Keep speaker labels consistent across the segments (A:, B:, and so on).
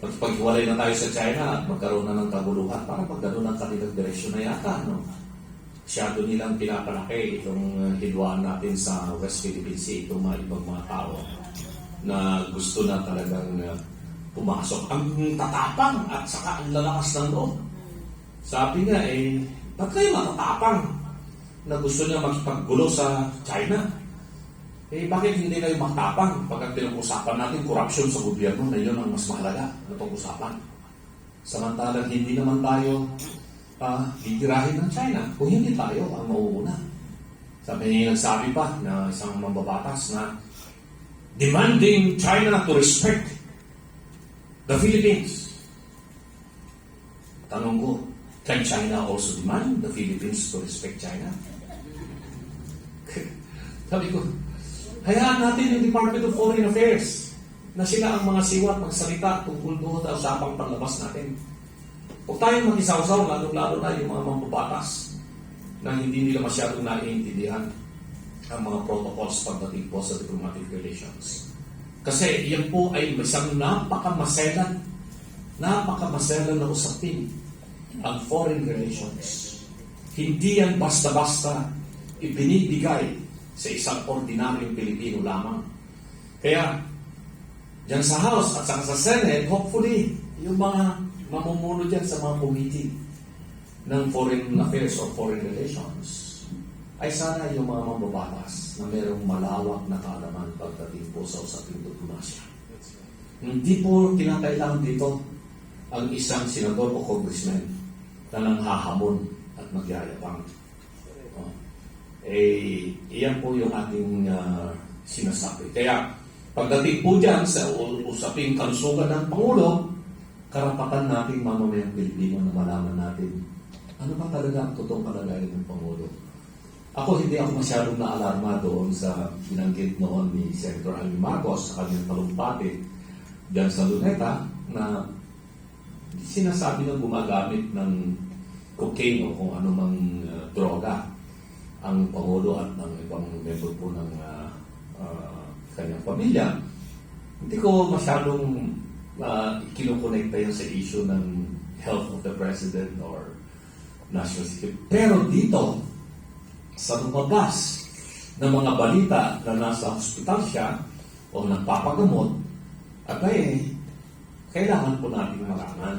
A: magpaghiwalay na tayo sa China at magkaroon na ng kaguluhan. Parang magkaroon ng kanilang direksyon na yata, no? Masyado nilang pinapalaki itong hidwaan natin sa West Philippine Sea, itong mga ibang mga tao na gusto na talagang pumasok. Ang tatapang at saka ang lalakas ng loob. Sabi nga ba't kayo matatapang na gusto niya makipaggulo sa China? Bakit hindi kayo matapang pagkat pinag-usapan natin corruption sa gobyerno na yun ang mas mahalaga na pag-usapan? Samantalang hindi naman tayo titirahin ng China kung hindi tayo ang mauuna. Nagsabi pa na isang mambabatas na demanding China to respect the Philippines. Tanong ko, can China also demand the Philippines to respect China? Sabi ko, hayaan natin yung Department of Foreign Affairs na sila ang mga siwat magsalita tungkol doon sa usapang panlabas natin. Huwag tayong mag-isawsaw, lalo-lalo na yung mga mambabatas na hindi nila masyadong naiintindihan ang mga protocols pagdating po sa diplomatic relations. Kasi yan po ay isang napakamaselan na usapin ang foreign relations. Hindi yan basta-basta ibinibigay sa isang ordinaryong Pilipino lamang. Kaya, dyan sa House at sa Senate, hopefully, yung mga mamumuno dyan sa mga committee ng foreign affairs or foreign relations ay sana yung mga mambabatas na mayroong malawak na kaalaman pagdating po sa usaping diplomasya. Hindi po kinakailangan dito ang isang senador o congressman na nanghahamon at magyayabang. Iyan po yung ating sinasabi. Kaya pagdating po dyan sa usaping kalusugan ng Pangulo, karapatan nating mamamayang Pilipino na malaman natin ano ba talaga ang totoong kalagayan ng Pangulo. Hindi ako masyadong naalarma doon sa binanggit noon ni Senator Amy Marcos sa kanyang talumpati dyan sa Luneta na sinasabi na gumagamit ng cocaine o kung anumang droga ang Pangulo at ng ibang member po ng kanyang pamilya. Hindi ko masyadong kinukonekta yun sa issue ng health of the president or national security. Pero dito, sa lumabas ng mga balita na nasa hospital siya o nagpapagamot, kailangan po natin malaman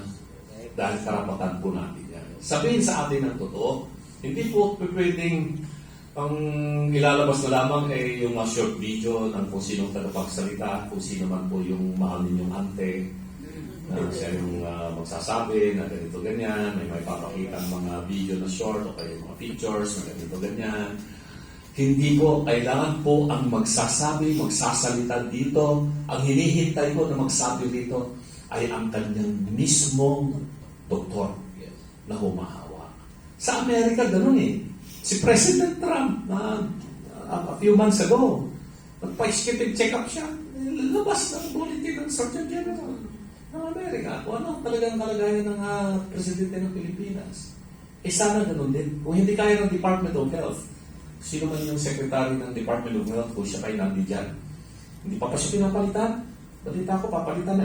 A: dahil karapatan po natin yan. Sabihin sa atin ang totoo, hindi po pwedeng ang ilalabas na lamang yung short video ng kung sinong tagapagsalita, kung sino man po yung mahal ninyong ante, na siya yung magsasabi na ganito ganyan, may papakita ang mga video na short o kaya mga pictures na ganito ganyan. Hindi po, kailangan po ang magsasabi, magsasalita dito, ang hinihintay ko na magsabi dito ay ang kanyang mismong doktor na humahawa. Sa Amerika, ganun Si President Trump, a few months ago, nagpa-skip check-up siya. Labas ng bulletin ng Surgeon General ng Amerika. Kung ano talagang kalagayan ng Presidente ng Pilipinas. Sana ganun din. Kung hindi kaya ng Department of Health, sino man yung Secretary ng Department of Health kung siya kayo nandiyan. Hindi pa siya pinapalitan. Balita ko, papalitan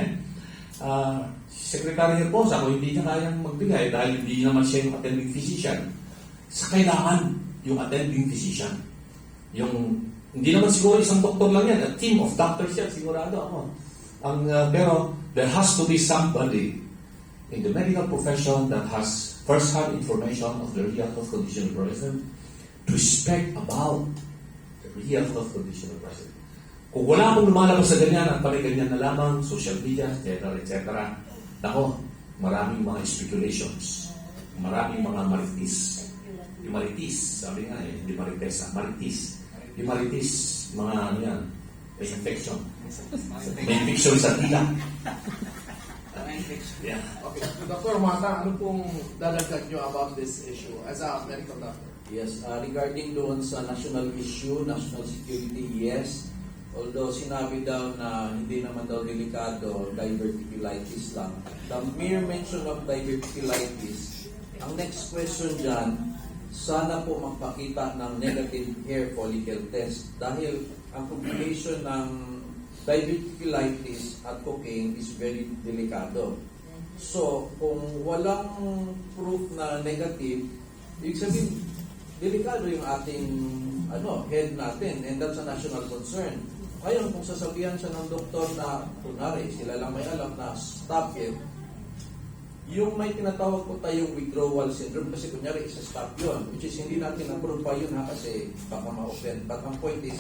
A: Secretary Herbosa, kung hindi niya kayang magbigay dahil hindi naman siya yung attending physician, sa kailangan yung attending physician. Hindi naman siguro isang doktor lang yan, a team of doctors yan, sigurado ako. Pero there has to be somebody in the medical profession that has first-hand information of the real health condition of the president to speak about the real health condition of the president. Kung wala akong lumalabas sa ganyan at ganyan na lamang, social media, etc. Nako, maraming mga speculations, maraming mga marites. Yung marites, sabi nga hindi maritesa, marites. Yung marites, mga yan, may infection. May infection sa tila.
B: Yeah. Okay. Dr. Mata, ano pong dadagdag nyo about this issue as a medical doctor?
C: Yes, regarding doon sa national issue, national security, yes. Although sinabi daw na hindi naman daw delikado, diverticulitis lang. The mere mention of diverticulitis, ang next question dyan, sana po magpakita ng negative hair follicle test dahil ang complication ng diverticulitis at cocaine is very delikado. So, kung walang proof na negative, ibig sabihin, delikado yung ating head natin, and that's a national concern. Ngayon, kung sasabihan siya ng doktor na, kunwari, sila lang may alam na stop it, yung may tinatawag po tayong withdrawal syndrome, kasi kunyari isa-stop yun, which is hindi natin approve pa yun kasi baka ma-offend. But ang point is,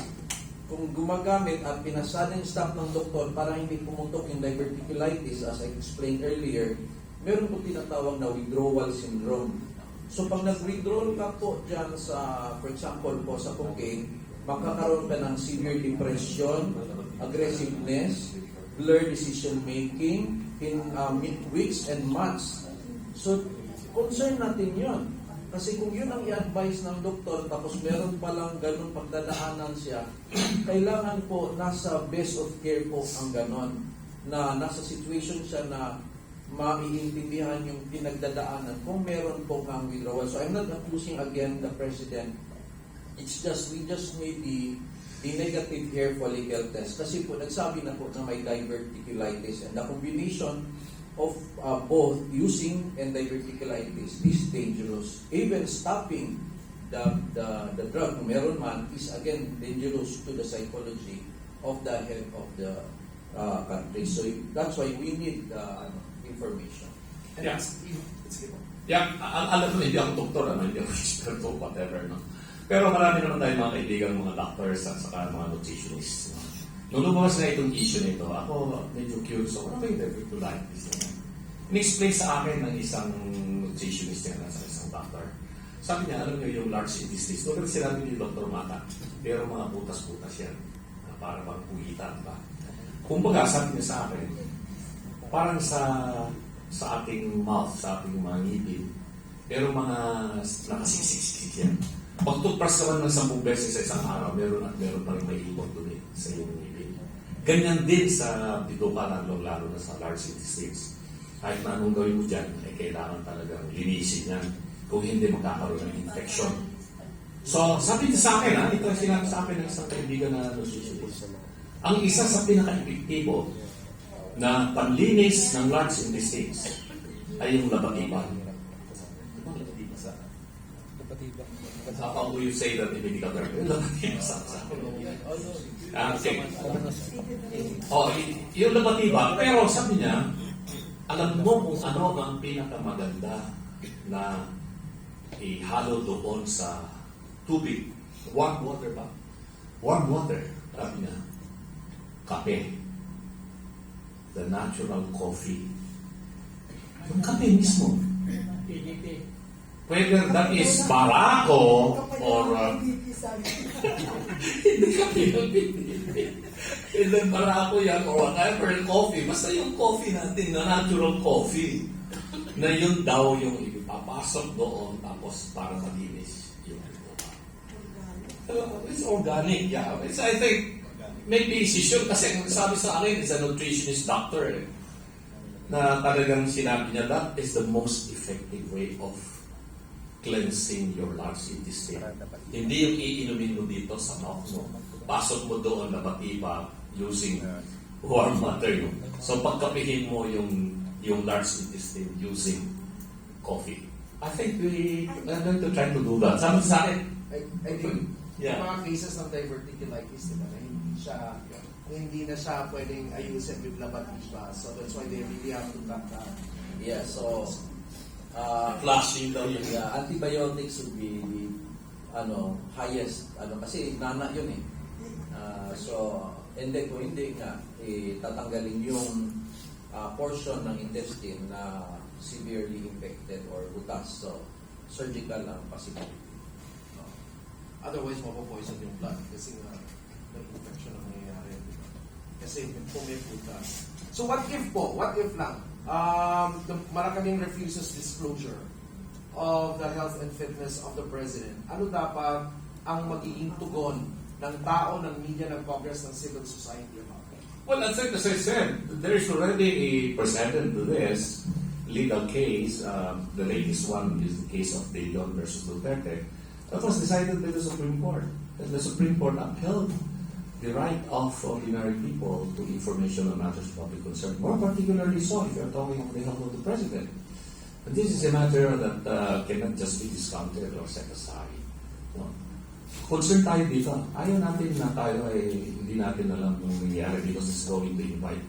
C: kung gumagamit at pinasading stop ng doktor para hindi pumutok yung diverticulitis, as I explained earlier, meron po tinatawag na withdrawal syndrome. So pag nag-withdraw ka po dyan sa, for example po sa cocaine, makakaroon ka ng severe depression, aggressiveness, blurred decision making in weeks and months. So concern natin yun. Kasi kung yun ang i-advise ng doktor, tapos meron palang ganun pagdadaanan siya, kailangan po nasa best of care po ang ganon. Na nasa situation siya na maiintindihan yung pinagdadaanan kung meron po kang withdrawal. So I'm not accusing again the President. It's just, we just need the negative hair follicle test. Kasi po, nagsabi na po na may diverticulitis, and the combination of both using and diverticulitis is dangerous. Even stopping the drug, kung meron man, is again dangerous to the psychology of the head of the country. So that's why we need information.
A: Yeah.
B: Sige po.
A: Yeah, alam mo, hindi ako doktor, hindi ako expert o whatever, no? Pero marami naman tayong mga kaibigan, mga doctors at saka mga nutritionists. No? Nung lumabas na itong issue nito, ako medyo curious ako, ano ba yung diverticulitis? In-explain sa akin ng isang nutritionist yan, sa isang doctor. Sabi niya, alam niyo yung large intestines, no, sinabi ni Dr. Mata, pero mga butas-butas yan, na para bang pugitan ba? Kumbaga, sabi niya sa akin, parang sa ating mouth, sa ating mga ngipin, pero mga nakasiksik yan. Pag toothbrush ka man ng 10 beses sa isang araw, meron pa rin may ibon doon sa iyong ngipin. Ganyan din sa bituka, lalo na sa large intestines. Kahit na anong gawin mo dyan, ay kailangan talagang linisin yan. Kung hindi, magkakaroon ng infection. So, sabi niya sa akin, ito ang sinabi sa akin ng isang kaibigan na nutritionist. Ang isa sa pinaka-epektibo na panlinis ng large intestines ay yung labatiban. How will you say that in medical term? Yung labatiba sa okay. Yung labatiba, pero sabi niya, alam mo kung ano ang pinakamaganda na ihalo doon sa tubig. Warm water ba? Warm water. Sabi niya, kape. The natural coffee. Yung kape mismo. Whether that is Barako or hindi kape ng PDP. Hindi Barako yan or whatever coffee. Basta yung coffee natin na natural coffee. Na yun daw yung ipapasok doon tapos para malinis yung it's organic, yeah. I think maybe decision kasi sabi sa akin is a nutritionist doctor na talagang sinabi niya that is the most effective way of cleansing your large intestine. Hindi yung iinumin mo dito sa mouth mo. Pasok mo doon na batiba using warm water. So pagkapihin mo yung large intestine using coffee. I think we are going to try to do that. Sabi sa akin,
B: I think,
A: yeah.
B: yung mga cases ng diverticulitis, diba, na hindi na siya pwedeng ayusin with labatiba. So that's why they really have to cut that.
C: Yeah, so
A: flushing daw yun.
C: yeah, antibiotics would be highest kasi nana yun eh. So and then kung hindi nga tatanggalin yung portion ng intestine na severely infected or butas, so surgical ang possibility.
B: Otherwise, mapopoison yung blood kasi nga may infection ang nangyayari. Diba? Kasi kung may butas. So what if lang, the Malacanang refuses disclosure of the health and fitness of the President, ano dapat ang magiging tugon ng tao, ng media, ng Congress, ng civil society about it?
A: Well, as I said, there is already a precedent to this legal case. The latest one is the case of De Leon versus Duterte. That was decided by the Supreme Court. And the Supreme Court upheld the right of ordinary people to information on matters of public concern, more particularly so if you're talking on behalf of the President. And this is a matter that cannot just be discounted or set aside. No? Concern tayo dito. Ayaw natin na tayo ay hindi natin alam yung nangyayari because it's going to invite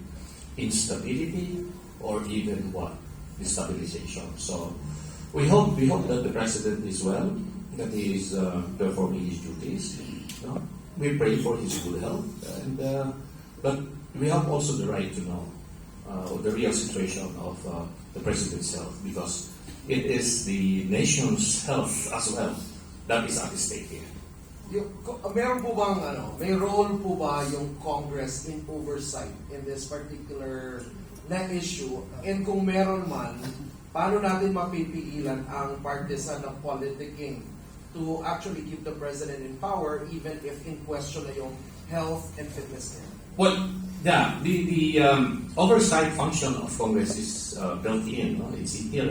A: instability or even what? Destabilization. So we hope that the President is well, that he is performing his duties. No? We pray for his good health, and but we have also the right to know the real situation of the President's health because it is the nation's health as well that is at stake here.
B: Meron po bang may role po ba yung Congress in oversight in this particular na issue? And kung meron man, paano natin mapipigilan ang partisan na politicking to actually keep the President in power even if in question na yung health and fitness niya?
A: Well, yeah, the oversight function of Congress is built in. No? It's inherent.